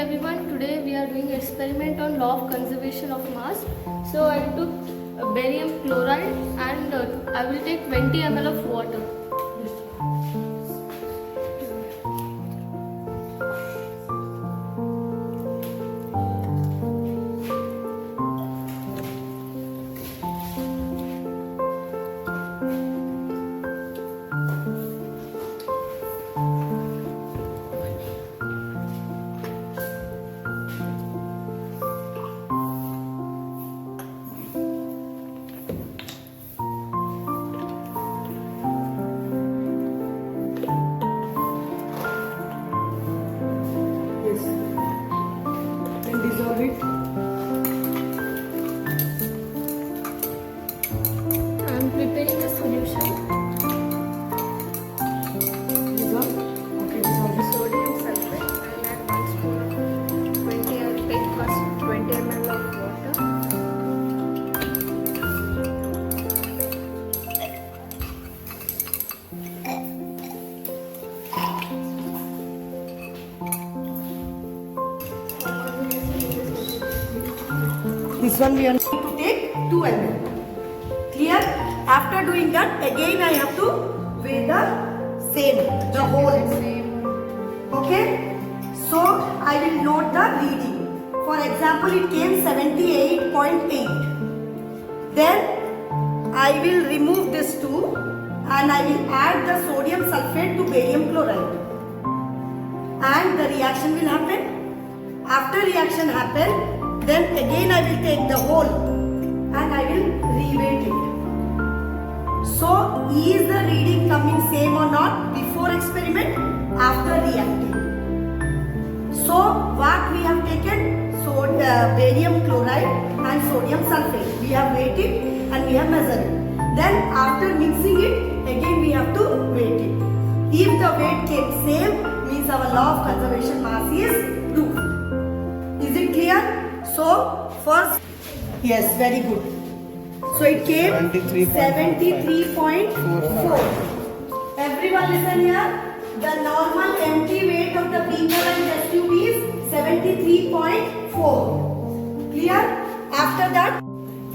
everyone, today we are doing experiment on law of conservation of mass. So I took barium chloride and I will take 20 ml of water. Then dissolve it. I am preparing the solution. Dissolve. Okay, dissolve it. Sodium sulfate. I'll add 1 spoon. 20. I'll take first 20 ml of water. This one we are going to take 2 ml. Clear? After doing that, again I have to weigh the same, the whole. Okay? So I will note the reading. For example, it came 78.8. Then I will remove this 2 and I will add the sodium sulfate to barium chloride. And the reaction will happen. After reaction happen, then again I will take the whole and I will reweight it. So is the reading coming same or not before experiment, after reacting? So what we have taken? So barium chloride and sodium sulfate. We have weighed it and we have measured it. Then after mixing it, again we have to weight it. If the weight came same, means our law of conservation mass is proved. Is it clear? So first, yes, very good. So it came 73.4. Everyone listen here. The normal empty weight of the beaker and test tube is 73.4. Clear? After that,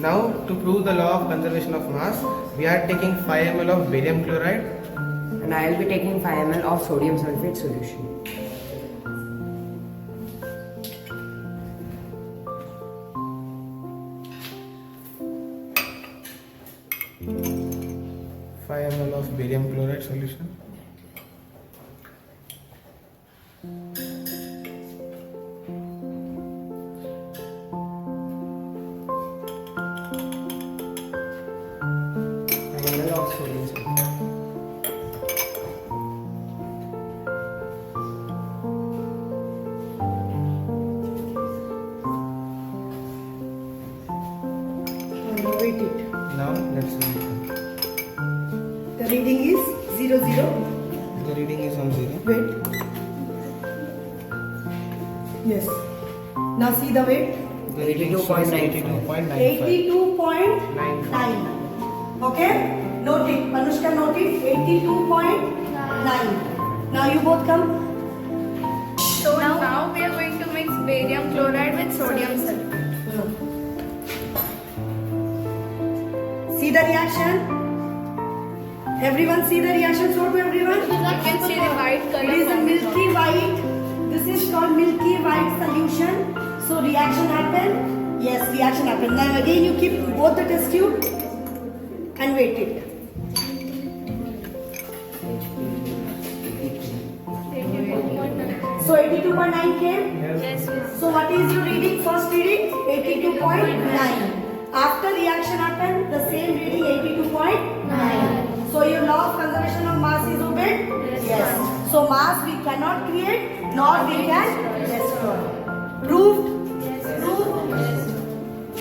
Now, to prove the law of conservation of mass, we are taking 5 ml of barium chloride. And I will be taking 5 ml of sodium sulfate solution. Five ml of barium chloride solution. Ml of sodium sulfate. weight it. Now, let's see. The reading is 00. The reading is on 0. Weight. Yes. Now see the weight. The reading is 82.95. 82.9. Okay? Note it. Anushka, note it. 82.9. Now you both come. So now we are going to mix barium chloride with sodium sulfate. See the reaction? Everyone see the reaction? Show to everyone. You can see the white color. It is a milky white. This is called milky white solution. So reaction happen? Yes, reaction happen. Now again you keep both the test tube and weight it. So 82.9 came? Yes. So what is your reading? First reading 82.9. After reaction happen, the same reading 82.9. So your law of conservation of mass is obeyed? Yes. So mass we cannot create nor we can destroy. Proved?